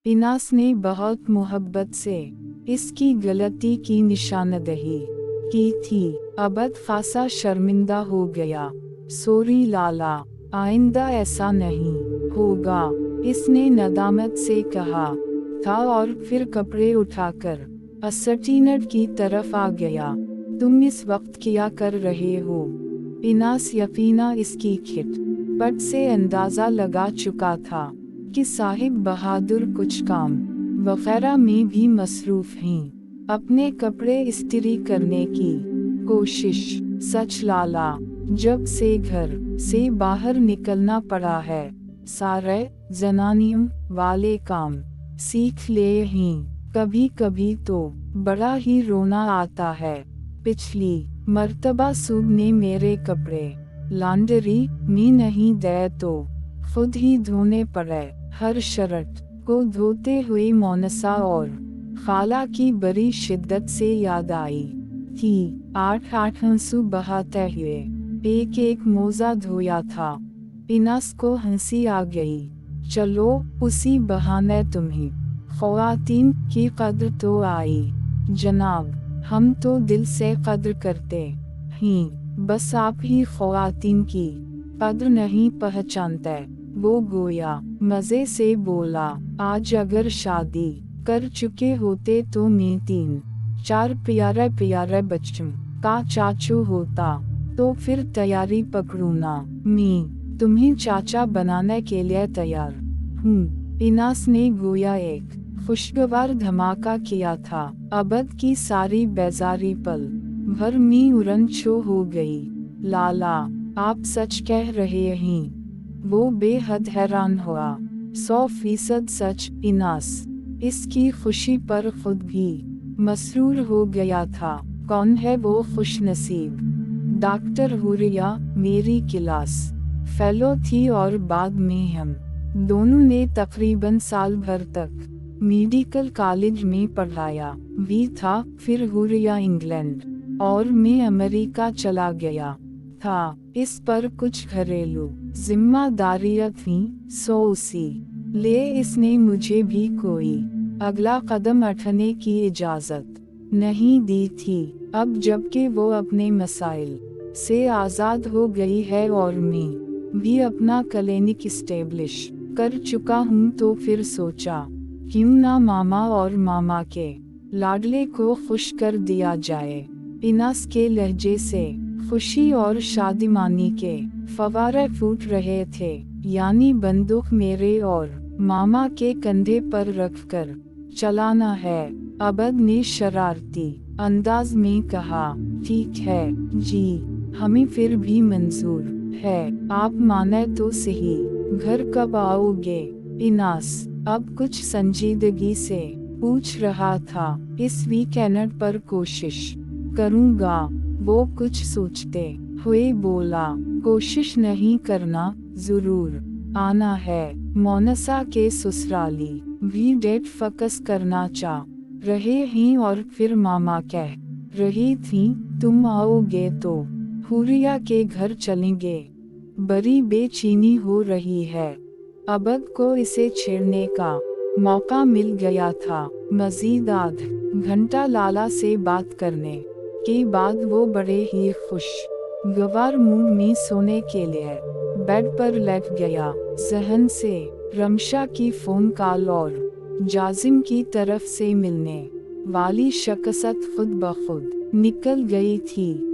पिनास ने बहुत मोहब्बत से इसकी गलती की निशानदही की थी। अबद खासा शर्मिंदा हो गया। सॉरी लाला, आइंदा ऐसा नहीं होगा, इसने नदामत से कहा था और फिर कपड़े उठाकर असटीनट की तरफ आ गया। तुम इस वक्त क्या कर रहे हो? पिनास यकीना इसकी खिटपट से अंदाजा लगा चुका था कि साहिब बहादुर कुछ काम वगैरह में भी मसरूफ हैं। अपने कपड़े इस्त्री करने की कोशिश। सच लाला, जब से घर से बाहर निकलना पड़ा है, सारे जनानियों वाले काम सीख ले हैं। कभी कभी तो बड़ा ही रोना आता है। पिछली मर्तबा सूब ने मेरे कपड़े लॉन्ड्री में नहीं दे तो खुद ही धोने पड़े। हर शर्ट को धोते हुए मोनसा और खाला की बड़ी शिद्दत से याद आई थी। 8 आंसू बहाते हुए एक एक मोजा धोया था। पिनास को हंसी आ गई। चलो, उसी बहाने तुम्हें ख्वातीन की कद्र तो आई। जनाब, हम तो दिल से कद्र करते हैं, बस आप ही ख्वातीन की कद्र नहीं पहचानते। वो गोया मजे से बोला, आज अगर शादी कर चुके होते तो मैं 3-4 प्यारे प्यारे बच्चों का चाचू होता, तो फिर तैयारी पकड़ूना। मैं तुम्हें चाचा बनाने के लिए तैयार हूँ। पिनास ने गोया एक खुशगवार धमाका किया था। अबद की सारी बेजारी पल भर में उड़न-छू हो गई। लाला, आप सच कह रहे हैं? वो बेहद हैरान हुआ। 100% सच। पिनास इसकी खुशी पर खुद भी मसरूर हो गया था। कौन है वो खुशनसीब? डॉक्टर हुरिया मेरी क्लास फेलो थी और बाद में हम दोनों ने तकरीबन साल भर तक मेडिकल कॉलेज में पढ़ाया भी था। फिर हुरिया इंग्लैंड और मैं अमेरिका चला गया था। इस पर कुछ घरेलू जिम्मेदारियां थीं, सो उसी लिए इसने मुझे भी कोई अगला कदम उठाने की इजाजत नहीं दी थी। अब जबकि वो अपने मसाइल से आज़ाद हो गई है और मैं भी अपना क्लिनिक इस्टेब्लिश कर चुका हूँ, तो फिर सोचा क्यों ना मामा और मामा के लाडले को खुश कर दिया जाए। पिनास के लहजे से खुशी और शादिमानी के फवारे फूट रहे थे। यानी बंदूक मेरे और मामा के कंधे पर रखकर चलाना है। अबद ने शरारती अंदाज में कहा, ठीक है जी, हमें फिर भी मंजूर है। आप माने तो सही। घर कब आओगे? पिनास अब कुछ संजीदगी से पूछ रहा था। इस वीकेंड पर कोशिश करूँगा, वो कुछ सोचते हुए बोला। कोशिश नहीं करना, जरूर आना है। मोनसा के ससुराली भी डेट फिक्स करना चाह रहे हैं और फिर मामा कह रही थी तुम आओगे तो हुरिया के घर चलेंगे। बड़ी बेचैनी हो रही है। अबद को इसे छेड़ने का मौका मिल गया था। मजीद आध घंटा लाला से बात करने के बाद वो बड़े ही खुश गवार मूड में सोने के लिए बेड पर लेट गया। जहन से रमशा की फोन कॉल और जाजिम की तरफ से मिलने वाली शकसत खुद ब खुद निकल गई थी।